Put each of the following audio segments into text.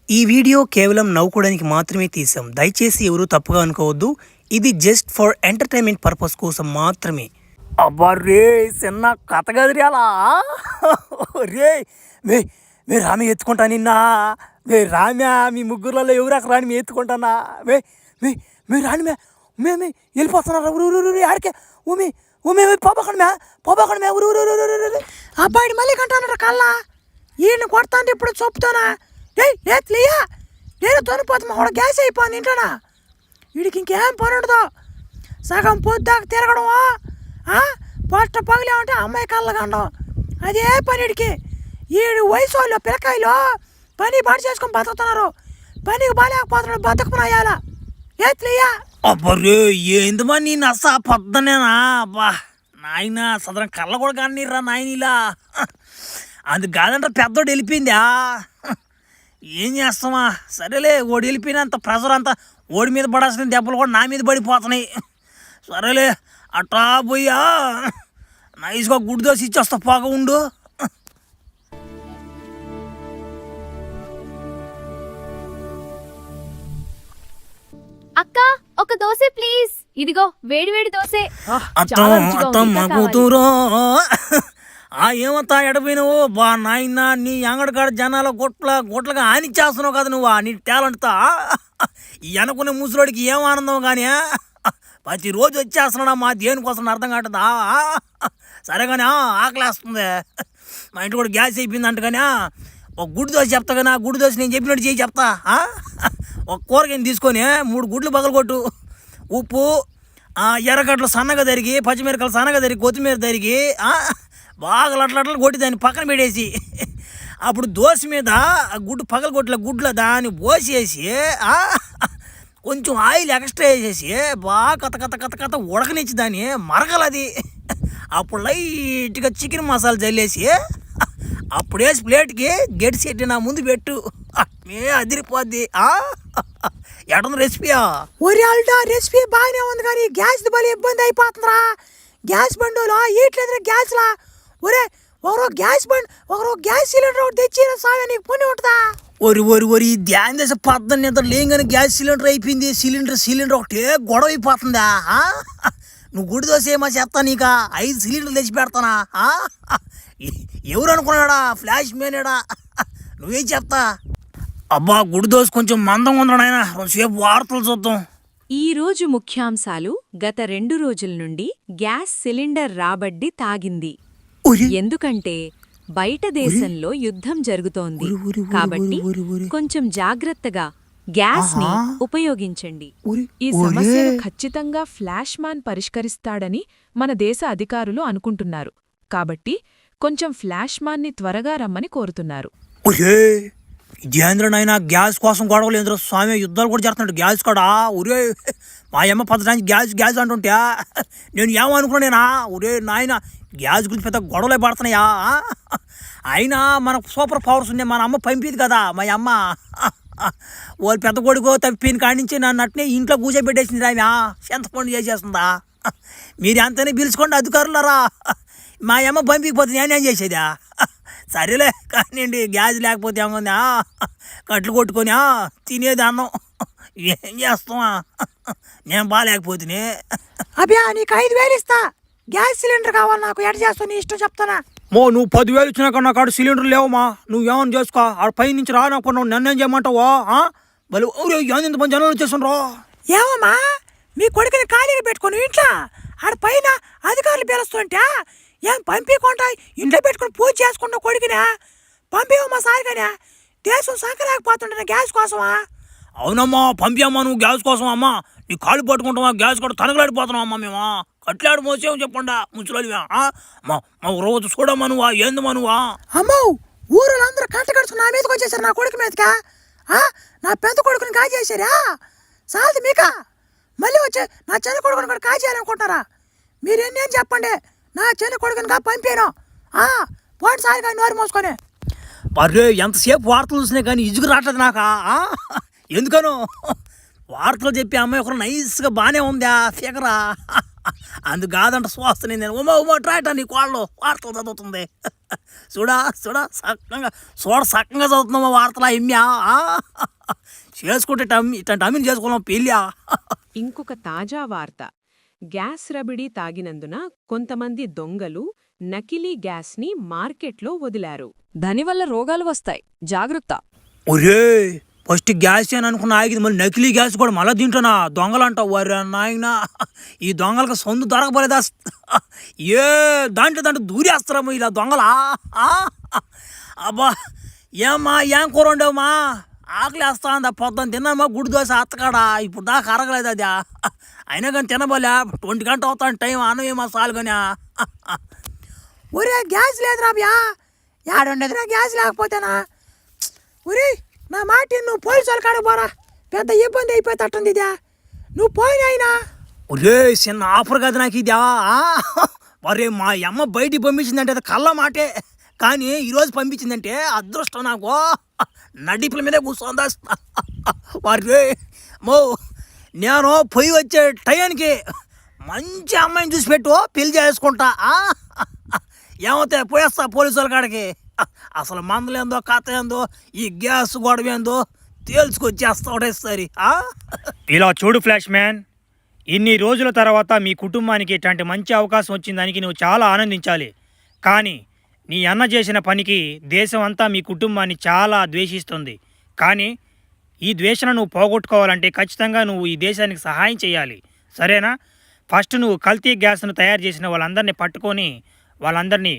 ఈ వీడియో కేవలం నవ్వుకోవడానికి మాత్రమే తీసాం. దయచేసి ఎవరు తప్పుగా అనుకోవద్దు. ఇది జస్ట్ ఫర్ ఎంటర్టైన్మెంట్ పర్పస్ కోసం మాత్రమే. అబ్బా రే చిన్న కథ గదిరి అలా రే మే రామి ఎత్తుకుంటా నిన్న మే రామ్యా మీ ముగ్గురులలో ఎవరు అక్కడ రాని మే ఎత్తుకుంటానా మే రాని మే వెళ్ళిపోతున్నారు ఊరు ఆడికే ఊమి పోబాకండి మే ఊరు అబ్బాయి మళ్ళీ కంటానట కల్లా ఈయన కొడతాంటే ఇప్పుడు చొప్పుతానా ఏత్లియా నేను తొనిపోతామా కూడా గ్యాస్ అయిపోయింది ఇంటనా వీడికి ఇంకేం పని ఉండదు. సగం పొద్దాక తిరగడం పొట్ట పగిలేమంటే అమ్మాయి కళ్ళగండం అదే పని వీడికి. వీడి వయసు వాళ్ళు పిల్లకాయలు పని బాడి చేసుకొని బతుకుతున్నారు. పనికి బాగాలేకపోతున్నాడు బతుకున్నాయాల ఏత్లియా. అబ్బరే ఏందమ్మా నీ నస పొద్దునేనా అబ్బా నాయన సదరం కళ్ళ కూడా కానీ రా నాయన ఇలా అది కాదంటే పెద్దోడు వెళ్ళిపోయిందా ఏం చేస్తామా సరేలే ఓడి వెళ్ళిపోయినంత ప్రెషర్ అంతా ఓడి మీద పడాల్సిన దెబ్బలు కూడా నా మీద పడిపోతున్నాయి. సరేలే అట్టా పోయా నైస్గా గుడ్డు దోశ ఇచ్చేస్తా పోగా ఉండు. అక్క ఒక దోశ ప్లీజ్. ఇదిగో వేడి వేడి దోశ. కూతురు ఏమంతా ఎడపోయినావు బా నాయన నీ అంగడికాడ జనాల గొట్లగా ఆనిచ్చేస్తున్నావు కదా నువ్వు నీ టాలెంట్తో. ఈ అనుకునే ముసలోడికి ఏం ఆనందం కానీ ప్రతిరోజు వచ్చేస్తున్నాడా మా దేనికోసం అర్థం కావట్దా. సరే కానీ ఆకలేస్తుంది. మా ఇంటి కూడా గ్యాస్ అయిపోయింది అంట కానీ ఒక గుడ్డు దోశ చెప్తా కానీ ఆ గుడ్డు దోశ నేను చెప్పినట్టు చేయి చెప్తా. ఒక కూరగాయని తీసుకొని 3 గుడ్లు పగలగొట్టు, ఉప్పు ఎర్రగడ్డలు సన్నగా తరిగి, పచ్చిమిరకాయలు సన్నగా తరిగి, కొత్తిమీర తరిగి బాగా లట్లట్లు కొట్టి దాన్ని పక్కన పెట్టేసి అప్పుడు దోశ మీద గుడ్డు పగలగొట్ల గుడ్ల దాన్ని పోసేసి కొంచెం ఆయిల్ ఎక్స్ట్రా వేసేసి బాగా కథ ఉడకనిచ్చి దాన్ని మరగలది. అప్పుడు లైట్గా చికెన్ మసాలా చల్లేసి అప్పుడు వేసి ప్లేట్కి గెట్ సెట్టి నా ముందు పెట్టు. అదిరిపోద్ది. ఎటుంది రెసిపీయా? ఒరి అల్టా రెసిపీ బాగానే ఉంది కానీ గ్యాస్ బలి ఇబ్బంది అయిపోతుందిరా. గ్యాస్ బండులో ఈట్లేదురా గ్యాస్లా. ఒరే ఒకరో గ్యాస్ సిలిండర్ ఒకటి తెచ్చిన సాగా నీకు పని ఉంటుందా? ఒరి ధ్యాన్ చేసే పద్ధతి నిద్ర లేగానే గ్యాస్ సిలిండర్ అయిపోయింది. సిలిండర్ ఒకటే గొడవ అయిపోతుందా? నువ్వు గుడి దోశ ఏమో చెప్తా నీకా 5 సిలిండర్లు తెచ్చి పెడతానా? ఎవరు అనుకున్నాడా ఫ్లాష్ మేనేడా? నువ్వేం చెప్తా? అబ్బా గుడి దోశ కొంచెం మందంగా ఉందా నాయన, కొంచెంసేపు వార్తలు చూద్దాం. ఈ రోజు ముఖ్యాంశాలు. గత 2 రోజుల నుండి గ్యాస్ సిలిండర్ రాబడ్డి తాగింది. ఎందుకంటే బయట దేశంలో యుద్ధం జరుగుతోంది కాబట్టి కొంచెం జాగ్రత్తగా గ్యాస్ ని ఉపయోగించండి. ఈ సమస్యను ఖచ్చితంగా ఫ్లాష్ మ్యాన్ పరిష్కరిస్తాడని మన దేశ అధికారులు అనుకుంటున్నారు. కాబట్టి కొంచెం ఫ్లాష్ మ్యాన్ ని త్వరగా రమ్మని కోరుతున్నారు. ఇదేంద్రనైనా గ్యాస్ కోసం గొడవలేంద్ర స్వామి, యుద్ధాలు కూడా చేస్తున్నాడు గ్యాస్ కాడా. ఒరే మా అమ్మ పద్ధతి గ్యాస్ అంటుంటే నేను ఏమనుకున్నానేనా? ఒరే నాయన గ్యాస్ గురించి పెద్ద గొడవలే పడుతున్నాయా? అయినా మనకు సూపర్ పవర్స్ ఉన్నాయి. మన అమ్మ పంపిది కదా మా అమ్మ. వాళ్ళు పెద్ద కొడుకో తప్పిన కాడి నుంచి నన్ను అట్నే ఇంట్లో కూర్చోబెట్టేసింది. ఆమె చింతపండు చేసేస్తుందా? మీరు ఎంతనే పిలుచుకోండి అధికారులరా. మా అమ్మ పంపికపోతే నేనేం చేసేదా? సరేలే కానివ్వండి, గ్యాస్ లేకపోతే ఏముంది కట్లు కొట్టుకొని తినేది అన్నం. ఏం చేస్తామా, నేను బాగాలేకపోతే. అబ్బా నీకు 5,000 ఇస్తా. గ్యాస్ సిలిండర్ కావాలి నాకు. ఎడ చేస్తావు నీ ఇష్టం చెప్తానా? నువ్వు 10,000 ఇచ్చినాక నాకు ఆడ సిలిండర్ లేవమ్మా. నువ్వేమని చేసుకో. ఆడ పై నుంచి రానప్పుడు నన్నేం చేయమంటావా? బలు ఎంత మంది జనాలు వచ్చేస్తుండ్రో. ఏమమ్మా మీ కొడుకుని ఖాళీగా పెట్టుకుని ఇంట్లో ఆడ పైన అధికారులు పిలుస్తుంటే ఏం పంపించుకుంటా ఇంట్లో పెట్టుకుని పూజ చేసుకుంటా కొడుకునే పంపివమ్మా సారిగానే. దేశం సంకరాకపోతుంటే గ్యాస్ కోసమా? అవునమ్మా పంపియమ్మా. నువ్వు గ్యాస్ కోసం అమ్మా. నీ కాళ్ళు పట్టుకుంటావా? గ్యాస్ కూడా తనగలాడిపోతున్నాం అమ్మా మేము. కట్లాడి మోసేమని చెప్పండా ముసలివా? మా రోజు చూడమ్మా నువ్వా ఏందమ్మా నువ్వా? అమ్మో ఊరులందరూ కట్టకడుచు నా మీదకి వచ్చేసారు. నా కొడుకు మీదకా నా పెద్ద కొడుకుని కాజేశారా? సాల్ది మీకా మళ్ళీ వచ్చే నా చిన్న కొడుకుని కూడా కాజేయాలనుకుంటారా? మీరు ఎన్నేం చెప్పండి. నా చిన్న కొడుకుని కా పంపాను. పోటీ సారి కానీ నోరు మోసుకొని. అరే ఎంతసేపు వార్తలు చూసినాయి కానీ ఇజుగు రావట్లేదు నాకా. ఎందుకనో వార్తలు చెప్పి అమ్మాయి ఒకరు నైస్గా బాగానే ఉందా ఫిగరా. అందుకు కాదంట శ్వాస నేను ఉమా ట్రాట నీ కోళ్ళు వార్తలు చదువుతుంది. చక్కగా చక్కగా చదువుతున్నామా వార్తలా ఎమ్యా చేసుకుంటే ఇట్లాంటి అమ్మిని చేసుకున్నాం పెళ్ళా. ఇంకొక తాజా వార్త. గ్యాస్ రబిడీ తాగినందున కొంతమంది దొంగలు నకిలీ గ్యాస్ని మార్కెట్లో వదిలారు. దానివల్ల రోగాలు వస్తాయి, జాగ్రత్త. ఒరే ఫస్ట్ గ్యాస్ అని అనుకున్న ఆగింది, మళ్ళీ నకిలీ గ్యాస్ కూడా మళ్ళీ తింటానా దొంగలంటావు. వరే నాయన ఈ దొంగలకు సొంత దొరకపోలేదా? ఏ దాంట్లో దూరేస్తారమ్మా ఇలా దొంగలా. అబ్బా ఏమ్మా ఏం కూర ఉండేవమ్మా? ఆకలి వేస్తా అందా పొద్దున్న తిన్నామా గుడి దోశ అత్తకాడ, ఇప్పుడు దాకా అరగలేదు అది. అయినా కానీ తినబోలే 20 గంట అవుతాను టైం, అన్నమేమో చాలు కానీ. ఒరే గ్యాస్ లేదురా బ్యా, యాడుండదురా గ్యాస్ లేకపోతేనా? ఒరే నా మాట నువ్వు పోలీసు వాళ్ళ కాడ పోరా, పెద్ద ఇబ్బంది అయిపోయేటట్టుంది ఇదే. నువ్వు పోయినాయినా. ఒరే చిన్న ఆఫర్ కదా నాకు ఇదా. ఒరే మా అమ్మ బయటికి పంపించిందంటే అది కళ్ళ మాటే, కానీ ఈరోజు పంపించిందంటే అదృష్టం నాకు. నడిపుల మీదే కూర్చోందా. వారే మో నేను పోయి వచ్చే టయానికి మంచి అమ్మాయిని చూసి పెట్టు, పెళ్లి చేసుకుంటా. ఏమవుతాయి పోయేస్తా పోలీసు వాళ్ళ కాడికి. అసలు మందులేందో కథ ఏందో ఈ గ్యాస్ గొడవ ఏందో తేల్చుకొచ్చేస్తా ఒకటేసారి. ఇలా చూడు ఫ్లాష్ మ్యాన్, ఇన్ని రోజుల తర్వాత మీ కుటుంబానికి ఇట్లాంటి మంచి అవకాశం వచ్చిన దానికి నువ్వు చాలా ఆనందించాలి. కానీ నీ అన్న చేసిన పనికి దేశం అంతా మీ కుటుంబాన్ని చాలా ద్వేషిస్తుంది. కానీ ఈ ద్వేషను నువ్వు పోగొట్టుకోవాలంటే ఖచ్చితంగా నువ్వు ఈ దేశానికి సహాయం చేయాలి, సరేనా? ఫస్ట్ నువ్వు కల్తీ గ్యాస్ను తయారు చేసిన వాళ్ళందరినీ పట్టుకొని వాళ్ళందరినీ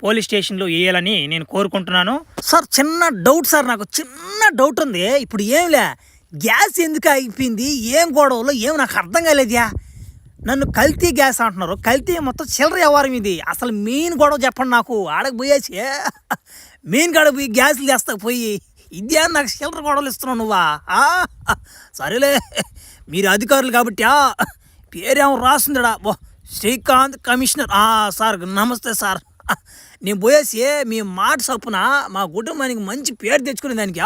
పోలీస్ స్టేషన్లో వేయాలని నేను కోరుకుంటున్నాను. సార్ చిన్న డౌట్ సార్, నాకు చిన్న డౌట్ ఉంది. ఇప్పుడు ఏంలే గ్యాస్ ఎందుకు అయిపోయింది, ఏం గొడవలో ఏం నాకు అర్థం కాలేదా? నన్ను కల్తీ గ్యాస్ అంటున్నారు, కల్తీ మొత్తం చిల్లర వ్యవహారం ఇది. అసలు మెయిన్ గొడవ చెప్పండి నాకు. ఆడకు పోయేసి మెయిన్ కాడ పోయి గ్యాస్లు తెస్తా పోయి ఇదే నాకు చిల్లర గొడవలు ఇస్తున్నావు నువ్వా? సరేలే మీరు అధికారులు కాబట్టి పేరేమో రాస్తుందడా, బో శ్రీకాంత్ కమిషనర్. సార్ నమస్తే సార్. నేను పోయేసి మీ మాట చొప్పున మా కుటుంబానికి మంచి పేరు తెచ్చుకునే దానికి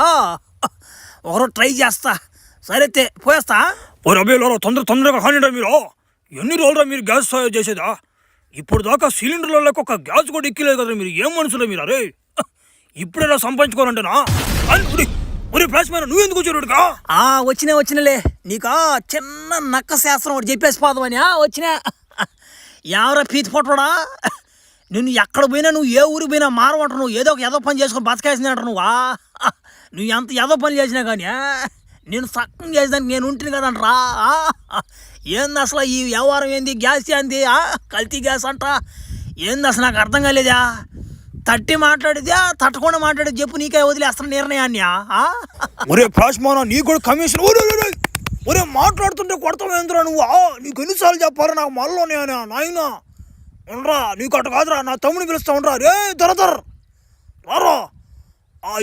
ఒకరోజు ట్రై చేస్తా. సరే పోయేస్తా. ఓ రబీలో తొందరగా కానిరా మీరు. ఎన్ని రోజులురా మీరు గ్యాస్ చేసేదా? ఇప్పుడు దాకా సిలిండర్లలో ఒక గ్యాస్ కూడా ఎక్కలేదు కదా మీరు. ఏం మనుషులే మీరు? అరే ఇప్పుడేలా సంపాదించుకోవాలంటేనా? ఒరే ఫ్లాష్ మ్యాన్ నువ్వు ఎందుకు వచ్చారుగా? వచ్చినలే నీకు చిన్న నక్క శాస్త్రం ఒకటి చెప్పేసి పోదామని వచ్చినా. ఎవరా పీతి పొట్టడా, నువ్వు ఎక్కడ పోయినా నువ్వు ఏ ఊరికి పోయినా మారమంటావు. నువ్వు ఏదో ఒక ఏదో పని చేసుకొని బతకాల్సింది అంటారు నువ్వు. నువ్వు ఎంత ఏదో పని చేసినా కానీ నేను సక్కం చేసేదానికి నేను ఉంటుంది కదంటరా. ఏంది అసలు ఈ వ్యవహారం ఏంది? గ్యాస్ ఏంది? కల్తీ గ్యాస్ అంట ఏంది అసలు నాకు అర్థం కాలేదా? తట్టి మాట్లాడితే తట్టకుండా మాట్లాడేది చెప్పు, నీకే వదిలేస్తాను నిర్ణయాన్ని. ఒరే ఫ్లాష్మానా నీకు కూడా కమిషన్. ఒరే మాట్లాడుతుంటే కొడతావేంద్రా నువ్వు? నీకు ఎన్నిసార్లు చెప్పారా నాకు మళ్ళీ నాయన ఉండరా? నీకు అట్ట కాదురా, నా తమ్ముడిని పిలుస్తా ఉండరా. రే దొరదర్ రారా,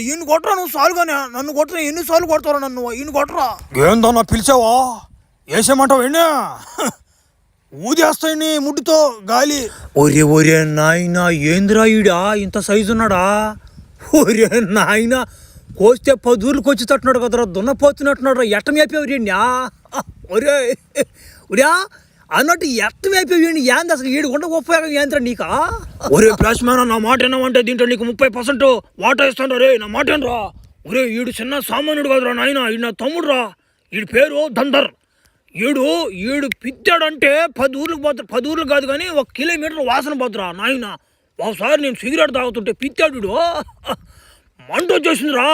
ఈయన కొట్టరా నువ్వు సాలుగానే. నన్ను కొట్టరా, ఎన్నిసార్లు కొడతారా నన్ను? ఈయన కొట్టరా. ఏందన్నా పిలిచావా? వేసేమంటావు ఎన్నా? ఊదేస్తాయి ముడ్డుతో గాలి. ఒరే నాయనా ఏందిరా ఈడా ఇంత సైజు ఉన్నాడా? ఒరే నాయన కోస్తే 10 ఊర్లకు వచ్చి తట్టున్నాడు కదరా, దున్నపోతున్నట్టున్నాడు. ఎట్ట మేపేవాడియా? ఒరే ఒరియా అన్నట్టు ఎట్ట మేపేవాడిని ఏంది అసలు? 7 గంటలకు ఉపయోగం ఏంద్రా నీకా? ఒరే ఫ్లాష్ మ్యాన్ నా మాట ఏమంటే దీంట్లో నీకు 30% వాటా ఇస్తాను రే. నా మాట ఏనరా? ఒరే ఈడు చిన్న సామాన్యుడు కాదురా నాయన, ఈడు నా తమ్ముడు రా. ఈడు పేరు దందర్. ఈడు పిత్తాడంటే 10 ఊర్లకు పోతాడు. 10 ఊర్లు కాదు కానీ 1 కిలోమీటర్ వాసన పోతురా నాయన. ఒకసారి నేను సిగరెట్ తాగుతుంటే పిత్తాడు మంట వచ్చేసిందిరా.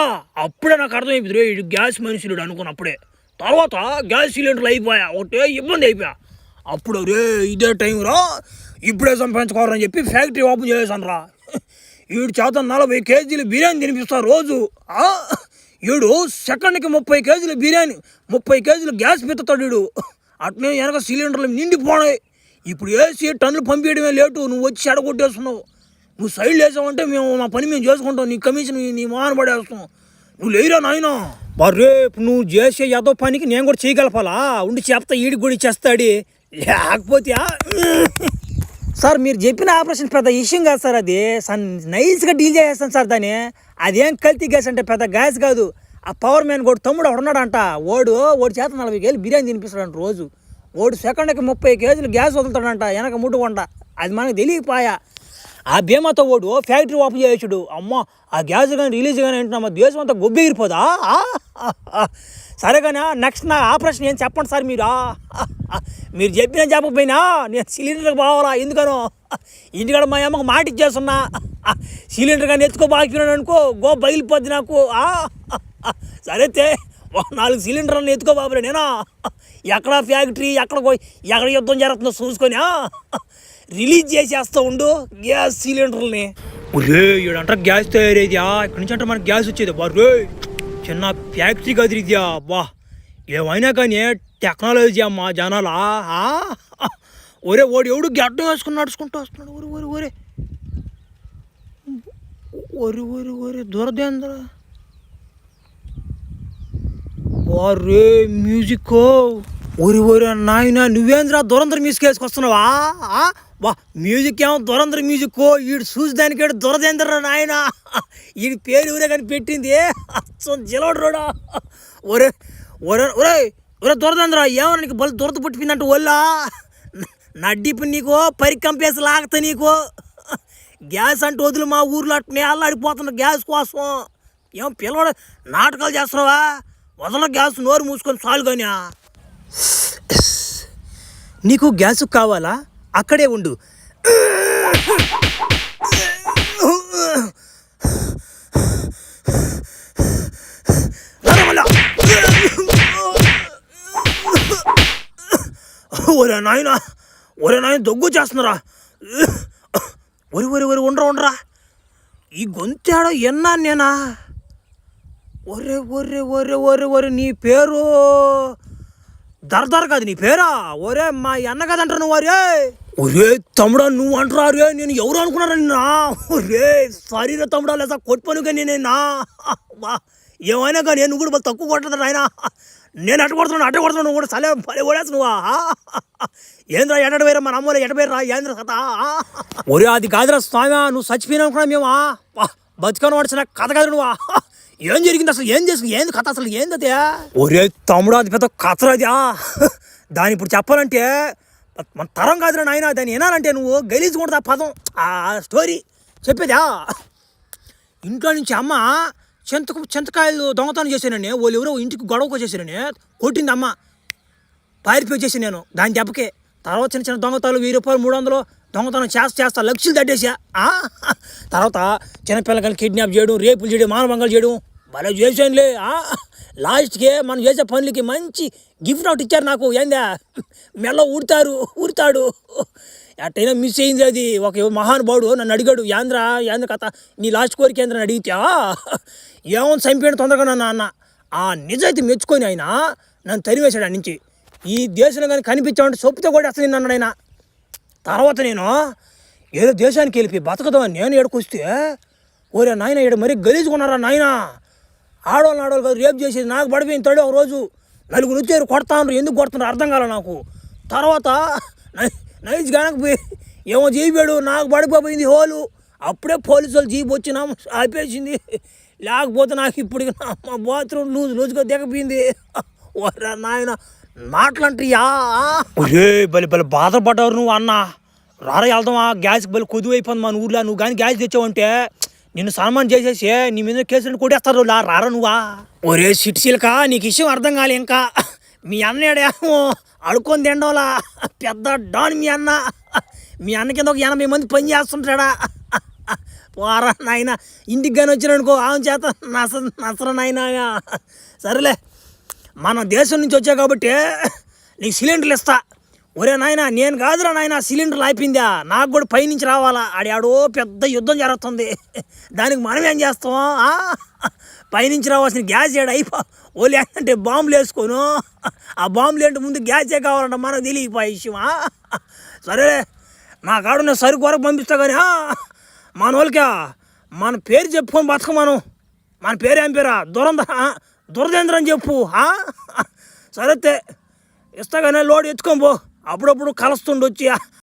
అప్పుడే నాకు అర్థమైపోయింది రే ఈడు గ్యాస్ మనుషులుడు అనుకున్నప్పుడే. తర్వాత గ్యాస్ సిలిండర్లు అయిపోయా, ఒకటే ఇబ్బంది అయిపోయా. అప్పుడు రే ఇదే టైం రా, ఇప్పుడే సంపాదించుకోవాలని చెప్పి ఫ్యాక్టరీ ఓపెన్ చేసాను రా. వీడు చేత 40 కేజీలు బిర్యానీ తినిపిస్తారు రోజు. వీడు సెకండ్కి 30 కేజీలు బిర్యానీ, 30 కేజీలు గ్యాస్ పెడతాడు వీడు. అట్నే వెనక సిలిండర్లు నిండిపోనాయి. ఇప్పుడు వేసి టన్నులు పంపించడమే లేటు. నువ్వు వచ్చి చెడగొట్టేస్తున్నావు. నువ్వు సైడ్లు వేసావంటే మా పని మేము చేసుకుంటాం. నీ కమిషన్ నీ మాన పడేస్తాం. నువ్వు లేరా నాయన. రేపు నువ్వు చేసే ఏదో పనికి నేను కూడా చేయగలపాలా? ఉండి చెప్తా ఈడికి కూడా ఇచ్చేస్తాడు. లేకపోతే సార్ మీరు చెప్పిన ఆపరేషన్ పెద్ద విషయం కాదు సార్. అది నైస్గా డీల్ చేసేస్తాను సార్ దాన్ని. అదేం కల్తీ గ్యాస్ అంటే పెద్ద గ్యాస్ కాదు. ఆ పవర్ మ్యాన్ కూడా తమ్ముడు ఉన్నాడంట. ఓడి చేత 40 కేజీలు బిర్యానీ తినిపిస్తాడంట రోజు. ఓడి సెకండ్కి 30 కేజీలు గ్యాస్ వదులుతాడంట వెనక ముట్టుకుంటా. అది మనకు తెలియపాయా. ఆ భీమాతో ఓడు ఫ్యాక్టరీ ఓపెన్ చేయొచ్చుడు. అమ్మ ఆ గ్యాస్ కానీ రిలీజ్ కానీ ఏంటి మా దేశం అంతా గొబ్బెగిరిపోదా? సరే కానీ నెక్స్ట్ నా ఆపరేషన్ ఏం చెప్పండి సార్ మీరు. మీరు చెప్పినా చెప్పకపోయినా నేను సిలిండర్కి బావాలా, ఎందుకనో ఇంటికాడ మా అమ్మకు మాట ఇచ్చేస్తున్నా. సిలిండర్ కానీ ఎత్తుకో బాకినాను అనుకో గో బయలుపోద్ది నాకు. సరైతే 4 సిలిండర్లను ఎత్తుకో బాబులే నేను. ఎక్కడ ఫ్యాక్టరీ ఎక్కడ యుద్ధం జరుగుతుందో చూసుకొని రిలీజ్ చేసేస్తూ ఉండు గ్యాస్ సిలిండర్లని. ఒరే ఈడంట గ్యాస్ తయారైద్యా, ఇక్కడి నుంచి అంటే మనకి గ్యాస్ వచ్చేది బారు. చిన్న ఫ్యాక్టరీ కదిరిద్యా బా. ఏమైనా కానీ టెక్నాలజీ అమ్మా జనాలా. ఒరే ఓడి ఎవడు గడ్డం వేసుకుని నడుచుకుంటూ వస్తున్నాడు. ఒరే ఒరే ఒరే ఒరే ఒరే ఒరే దూరదేంద్ర వారే మ్యూజిక్. ఒరి ఒరే నాయన నువ్వేంద్రా దూరందర మ్యూజిక్ వేసుకొస్తున్నావా? వా మ్యూజిక్ ఏమో దూరందర మ్యూజిక్. వీడు చూసి దానికేడు దొరదేంద్ర నాయన. వీడి పేరు ఊరే కానీ పెట్టింది జిలవడు రోడా. ఒరే ఒరే ఒరే ఒరే దొరదేంద్ర ఏమన్నా నీకు బలు దొరద పుట్టిపోయిందంటే ఒళ్ళా నడ్డిపి నీకు పరికంపేసి లాగతా నీకు. గ్యాస్ అంటే వదిలి మా ఊర్లో అట్నే అల్లాడిపోతున్నా గ్యాస్ కోసం. ఏం పిల్లవాడు నాటకాలు చేస్తున్నావా? వదల గ్యాస్ నోరు మూసుకొని చాలు కానీ. నీకు గ్యాస్ కావాలా? అక్కడే ఉండు. ఒరే నాయన దగ్గు చేస్తున్నారా? ఒరి ఒరి ఒరి ఉండరా ఈ గొంతేడో ఎన్నా నేనా? ఒరే ఒరే ఒరే ఒరే ఒరే నీ పేరు దర్దార్ కాదు నీ పేరా? ఒరే మా అన్న కదంటారు నువ్వు. అరే ఒరే తమ్ముడా నువ్వు అంటారా? రే నేను ఎవరు అనుకున్నారా నిన్నా? ఒరే సరీరా తమ్ముడా లేదా కొట్టుపనుగా నేనేనా? వా ఏమైనా కానీ నువ్వు కూడా తక్కువ కొట్టదు ఆయన. నేను అట్ట కొడుతున్నాను నువ్వు కూడా సలే పని ఓడేసు నువ్వా? ఏంద్రా ఎడ వేరా మన అమ్మలో ఎడబేరా ఏంద్ర కథ? ఒరే అది కాదురా స్వామి, నువ్వు చచ్చిపోయినా అనుకున్నా మేమా? బతుకను వాడిచిన కథ కాదు నువ్వా? ఏం జరిగింది అసలు? ఏం చేసింది? ఏంది కథ అసలు? ఏంది అదే? ఒరే తమ్ముడు అది పెద్ద కథరాదా. దాని ఇప్పుడు చెప్పాలంటే మన తరం కాదురా నాయన. దాన్ని వినాలంటే నువ్వు గలీజుకుంటుంది ఆ పదం, ఆ స్టోరీ చెప్పేదా. ఇంట్లో నుంచి అమ్మ చింతకాయలు దొంగతనం చేశానని వాళ్ళు ఎవరో ఇంటికి గొడవకు వచ్చేసారని కొట్టింది అమ్మ. పారిపోయి చేసాను నేను దాని దెబ్బకే. తర్వాత చిన్న దొంగతనాలు 1000 రూపాయలు 300 దొంగతనం చేస్తా లక్షలు తట్టేసా. తర్వాత చిన్నపిల్లకాయలు కిడ్నాప్ చేయడం, రేపులు చేయడం, మానభంగాలు చేయడం భలే చేసానులే. లాస్ట్కి మనం చేసే పనులకి మంచి గిఫ్ట్ ఒకటి ఇచ్చారు నాకు. ఏందా మెల్ల ఊరుతాడు. ఎట్టయినా మిస్ అయింది అది. ఒక మహానుభావుడు నన్ను అడిగాడు, యాంద్ర కథ నీ లాస్ట్ కోరిక ఏంద్రని అడిగితే ఏమో చంపాడు తొందరగా నన్ను అన్న. ఆ నిజాయితీ మెచ్చుకొని ఆయన నన్ను తరివేశాడు ఆ నుంచి. ఈ దేశంలో కానీ కనిపించామంటే సొప్పుతో కూడా అసలు అన్నాడు ఆయన. తర్వాత నేను ఏదో దేశానికి వెళ్ళిపోయి బతకదామని నేను ఏడుకొస్తే ఓరే నాయన ఈడ మరీ గలీజుకున్నారా నాయన. ఆడవాళ్ళు కాదు రేపు చేసేది నాకు పడిపోయింది తడి. ఒక రోజు 4 వచ్చారు కొడతాను. ఎందుకు కొడుతున్నారు అర్థం కాలే నాకు. తర్వాత నైజ్ కనకపోయి ఏమో జీపాడు, నాకు పడిపోయింది హోలు. అప్పుడే పోలీసు వాళ్ళు జీప్ వచ్చి నా ఆపేసింది. లేకపోతే నాకు ఇప్పుడు మా బాత్రూమ్ లూజుగా దిగపోయింది. ఓరా నాయన మాటలంటయా. ఒరే బలి బాధపడ్డారు నువ్వు అన్న. రారా వెళ్దామా? గ్యాస్ బలి కొద్దు అయిపోయింది మన ఊర్లో. నువ్వు కానీ గ్యాస్ తెచ్చావంటే నిన్ను సన్మానం చేసేసి నీ మీద కేసులు కొట్టేస్తారు. రారా నువ్వా? ఒరే సిట్సీలక నీకు విషయం అర్థం కాలే ఇంకా. మీ అన్నడేమో అడుకొని తిండోలా పెద్ద డాన్ మీ అన్న. మీ అన్న కింద ఒక 80 మంది పని చేస్తుంటాడా? పోరా నాయన ఇంటికి కానీ వచ్చిననుకో ఆమె చేత నసర నాయన. సరేలే మన దేశం నుంచి వచ్చా కాబట్టి నీకు సిలిండర్లు ఇస్తా. ఒరే నాయన నేను కాదురా నాయన సిలిండర్లు అయిపోయిందా, నాకు కూడా పైనుంచి రావాలా. ఆడో పెద్ద యుద్ధం జరుగుతుంది, దానికి మనం ఏం చేస్తాం? పైనుంచి రావాల్సిన గ్యాస్ ఏడు ఓళ్ళు ఏంటంటే బాంబులు వేసుకోను. ఆ బాంబులు ఏంటి ముందు గ్యాసే కావాలంట, మనకు తెలియపోయే విషయమా. సరేలే నా కాడున్న సరుకు వరకు పంపిస్తా కానీ మన వాళ్ళకి మన పేరు చెప్పుకొని బతక. మన పేరు ఏం పేరా? దురదేంద్ర అని చెప్పు. సరైతే ఇస్తాగానే లోడ్ ఎత్తుకొని పో. అప్పుడప్పుడు కలుస్తుండొచ్చి